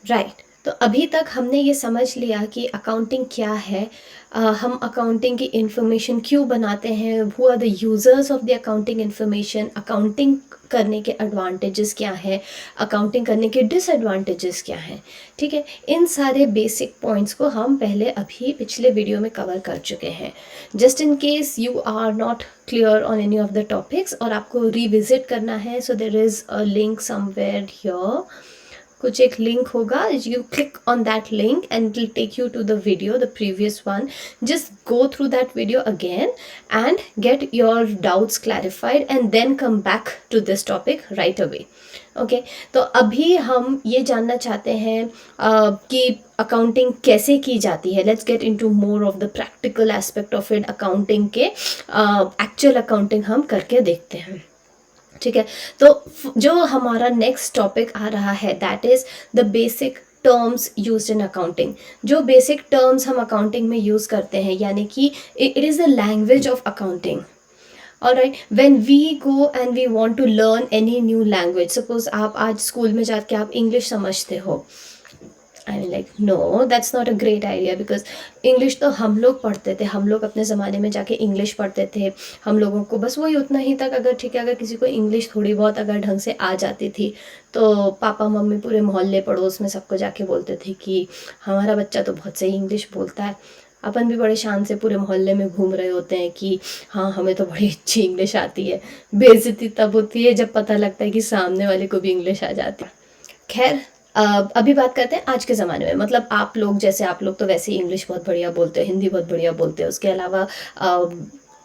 Right. तो अभी तक हमने ये समझ लिया कि अकाउंटिंग क्या है, हम अकाउंटिंग की इंफॉर्मेशन क्यों बनाते हैं, who are the users of the accounting information, accounting करने के एडवांटेजेस क्या हैं, अकाउंटिंग करने के डिसएडवांटेजेस क्या हैं। ठीक है, इन सारे बेसिक पॉइंट्स को हम पहले अभी पिछले वीडियो में कवर कर चुके हैं। Just in case you are not clear on any of the topics और आपको रिविजिट करना है, so there is a link somewhere here, कुछ एक लिंक होगा, you click on that link and it will take you to the video, the previous one. Just go through that video again and get your doubts clarified and then come back to this topic right away. Okay, तो अभी हम ये जानना चाहते हैं कि accounting कैसे की जाती है। Let's get into more of the practical aspect of it. Accounting के एक्चुअल अकाउंटिंग हम करके देखते हैं। ठीक है, तो जो हमारा नेक्स्ट टॉपिक आ रहा है that is the basic terms use in accounting. जो बेसिक टर्म्स हम अकाउंटिंग में यूज करते हैं, यानी कि it is the language of accounting. Alright, when we go and we want to learn any new language, suppose आप आज school में जाके आप इंग्लिश समझते हो, I mean like no, that's not a great idea, because English तो हम लोग पढ़ते थे, हम लोग अपने ज़माने में जाके इंग्लिश पढ़ते थे। हम लोगों को बस वही उतना ही तक, अगर ठीक है, अगर किसी को इंग्लिश थोड़ी बहुत अगर ढंग से आ जाती थी तो पापा मम्मी पूरे मोहल्ले पड़ोस में सबको जाके बोलते थे कि हमारा बच्चा तो बहुत सही इंग्लिश बोलता है। अपन भी बड़े शान से पूरे मोहल्ले में घूम रहे होते हैं कि हाँ हमें तो बड़ी अच्छी इंग्लिश आती है। बेइज्जती तब होती है जब पता लगता है कि सामने वाले को भी इंग्लिश आ जाती है। खैर, अभी बात करते हैं आज के ज़माने में। मतलब आप लोग, जैसे आप लोग तो वैसे ही इंग्लिश बहुत बढ़िया बोलते हो, हिंदी बहुत बढ़िया बोलते हो, उसके अलावा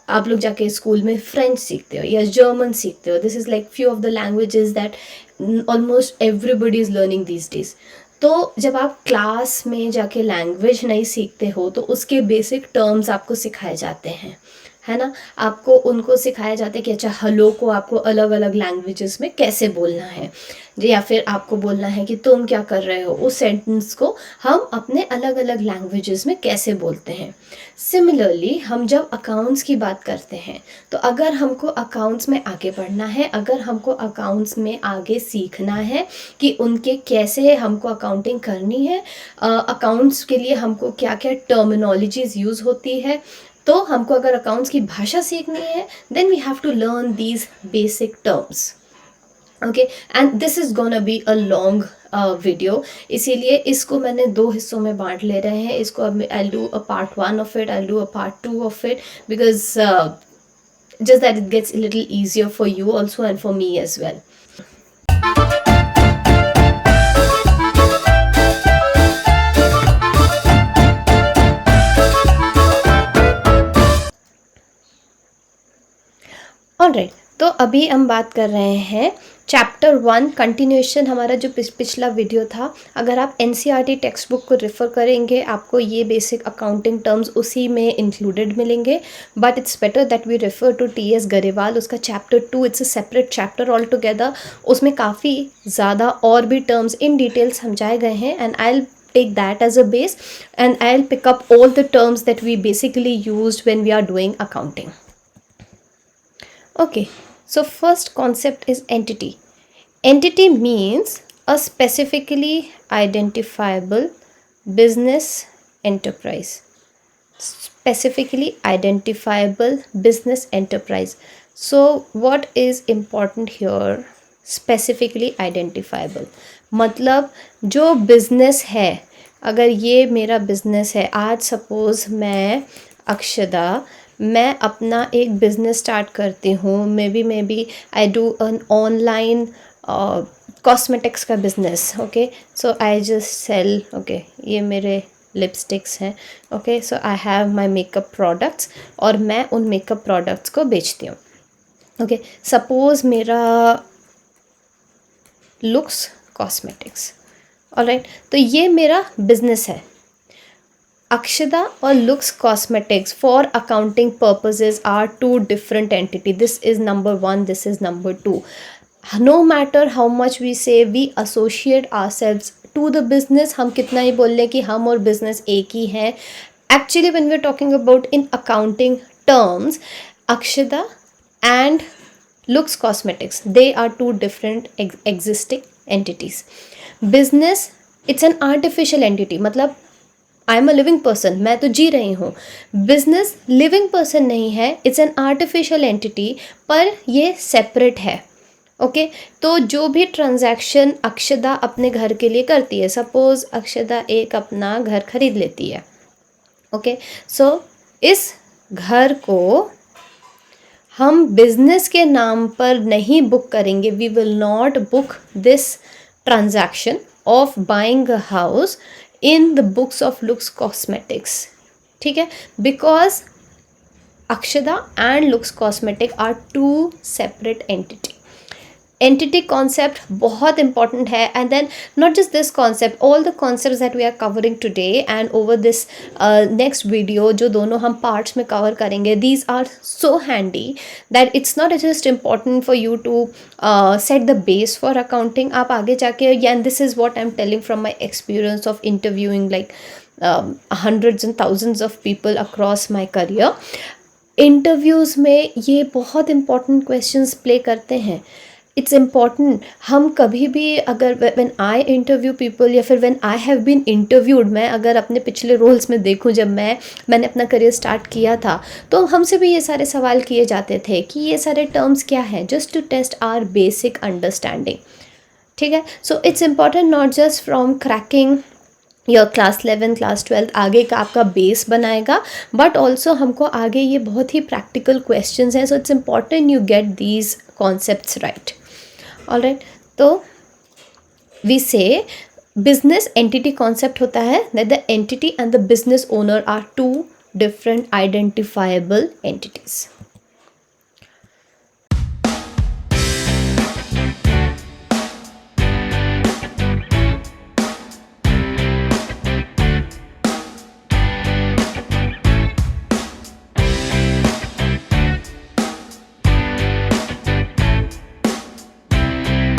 आप लोग जाके स्कूल में फ्रेंच सीखते हो या जर्मन सीखते हो। This is like few of the languages that almost everybody is learning these days. तो जब आप क्लास में जाके लैंग्वेज नहीं सीखते हो तो उसके बेसिक टर्म्स आपको सिखाए जाते हैं, है ना। आपको उनको सिखाया जाता है कि अच्छा हेलो को आपको अलग अलग लैंग्वेजेस में कैसे बोलना है, या फिर आपको बोलना है कि तुम क्या कर रहे हो, उस सेंटेंस को हम अपने अलग अलग लैंग्वेजेस में कैसे बोलते हैं। सिमिलरली हम जब अकाउंट्स की बात करते हैं, तो अगर हमको अकाउंट्स में आगे बढ़ना है, अगर हमको अकाउंट्स में आगे सीखना है कि उनके कैसे हमको अकाउंटिंग करनी है, अकाउंट्स के लिए हमको क्या क्या टर्मिनोलॉजीज यूज़ होती है, तो हमको अगर अकाउंट्स की भाषा सीखनी है then we have to learn these basic terms. Okay, and this is gonna be a long video, इसीलिए इसको मैंने दो हिस्सों में बांट ले रहे हैं। इसको अब I do a part 1 of it, I do a part 2 of it, because just that it gets a little easier for you also and for me as well. Alright, तो अभी हम बात कर रहे हैं चैप्टर 1 कंटिन्यूएशन। हमारा जो पिछला वीडियो था, अगर आप एनसीईआरटी टेक्स्ट बुक को रेफ़र करेंगे आपको ये बेसिक अकाउंटिंग टर्म्स उसी में इंक्लूडेड मिलेंगे, but it's better that we refer to TS Grewal. उसका chapter 2 it's a separate chapter all together. उसमें काफ़ी ज़्यादा और भी टर्म्स इन डिटेल समझाए गए हैं, and I take that as a base and I'll pick up all the terms that we basically used when we are doing accounting. Okay, so first concept is entity. Entity means a specifically identifiable business enterprise. Specifically identifiable business enterprise. So what is important here? Specifically identifiable मतलब जो business है, अगर ये मेरा business है, आज suppose मैं अक्षदा, मैं अपना एक बिज़नेस स्टार्ट करती हूँ, maybe I do an online cosmetics का business. Okay, so I just sell, okay ये मेरे लिपस्टिक्स हैं, okay so I have my makeup products और मैं उन मेकअप प्रोडक्ट्स को बेचती हूँ। ओके, सपोज़ मेरा लुक्स कॉस्मेटिक्स, ऑलराइट, तो ये मेरा बिज़नेस है। Akshada or Lux Cosmetics for accounting purposes are two different entities. This is number 1, this is number 2. No matter how much we say we associate ourselves to the business, हम कितना ही बोल लें कि हम और business एक ही हैं, actually when we're talking about in accounting terms, Akshada and Lux Cosmetics, they are two different existing entities. Business it's an artificial entity, मतलब I am a living person, मैं तो जी रही हूँ। बिजनेस लिविंग पर्सन नहीं है, it's an artificial entity, पर ये separate है। ओके तो जो भी ट्रांजैक्शन अक्षदा अपने घर के लिए करती है, सपोज अक्षदा एक अपना घर खरीद लेती है, ओके सो इस घर को हम बिजनेस के नाम पर नहीं बुक करेंगे, we will not book this transaction of buying a house in the books of Looks Cosmetics, ठीक है, because Akshada and Looks cosmetic are two separate entity. Entity concept बहुत इंपॉर्टेंट है, and then not just this concept, all the concepts that we are covering today and over this next video, जो दोनों हम parts में cover करेंगे, these are so handy that it's not just important for you to set the base for accounting. आप आगे जाके, and this is what I am telling from my experience of interviewing like hundreds and thousands of people across my career, interviews में ये बहुत important questions play करते हैं। It's important, हम कभी भी अगर व्हेन आई इंटरव्यू पीपल या फिर when I have been interviewed, मैं अगर अपने पिछले रोल्स में देखूं, जब मैंने अपना करियर स्टार्ट किया था, तो हमसे भी ये सारे सवाल किए जाते थे कि ये सारे टर्म्स क्या हैं, just to test our basic understanding, ठीक है। So it's important not just from cracking your class 11 class 12 आगे का आपका बेस बनाएगा, बट ऑल्सो हमको आगे ये बहुत ही प्रैक्टिकल क्वेश्चंस हैं, so it's important you get these concepts right. Alright, तो we say business entity concept होता है that the entity and the business owner are two different identifiable entities.